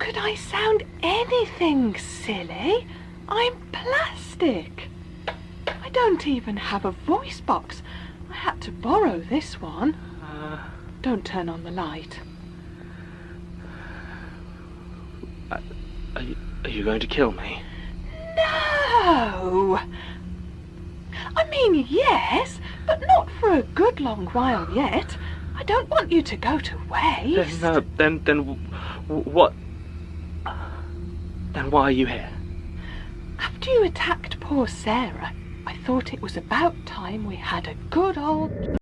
could I sound anything, silly? I'm plastic. I don't even have a voice box. I had to borrow this one. Don't turn on the light. Are you going to kill me? No! I mean, yes, but not for a good long while yet. I don't want you to go to waste. Then what? Then why are you here? After you attacked poor Sarah, I thought it was about time we had a good old...